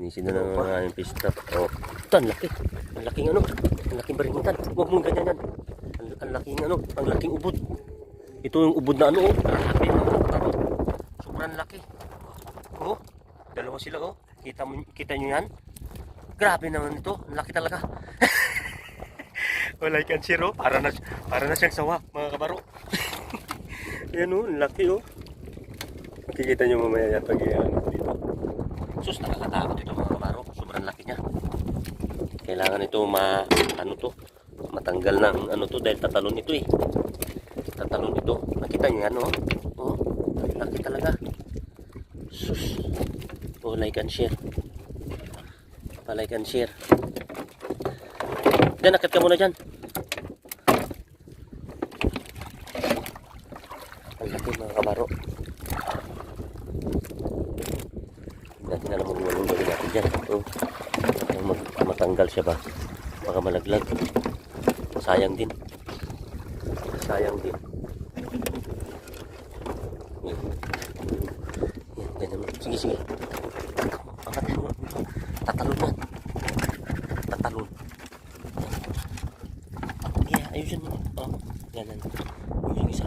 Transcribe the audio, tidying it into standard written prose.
Linisin na ng aming fish trap. Oh, ito, ang laki. Ang laking ano, ang laking baringitan. Huwag mong ganyan yan. Ang laking ano, ang laking ubod. Ito yung ubod na ano, oh. Grabe naman, taro. Sobrang laki. Oh, dalawa sila, oh. Kita nyo yan? Grabe naman ito. Ang laki talaga. Oh, like and share, oh. Para na siyang sawa, mga kabaro. Ayan, oh. Ang laki, oh. Makikita nyo mamaya yan pag dito. Sus, nakakatakot ito, mga kabaro. Sobrang laki niya. Kailangan ito matanggal ng ano to dahil tatalon ito eh. Tatalon ito. Nakita nyo yan, oh. Oh, laki talaga. Sus. Oh, like and share. Pa-like and share. Diyan, akit ka muna dyan. Ang laki, mga kabaro. Hindi natin alam kung anong gawin natin dyan. Oh, matanggal siya ba? Baka malaglag. Sayang din. Sayang din. Yan naman. Sige, sige. Angat mo. Tatalon na. Tatalon. Yeah, ayun siya. Oh, yan. Ayun yung isa.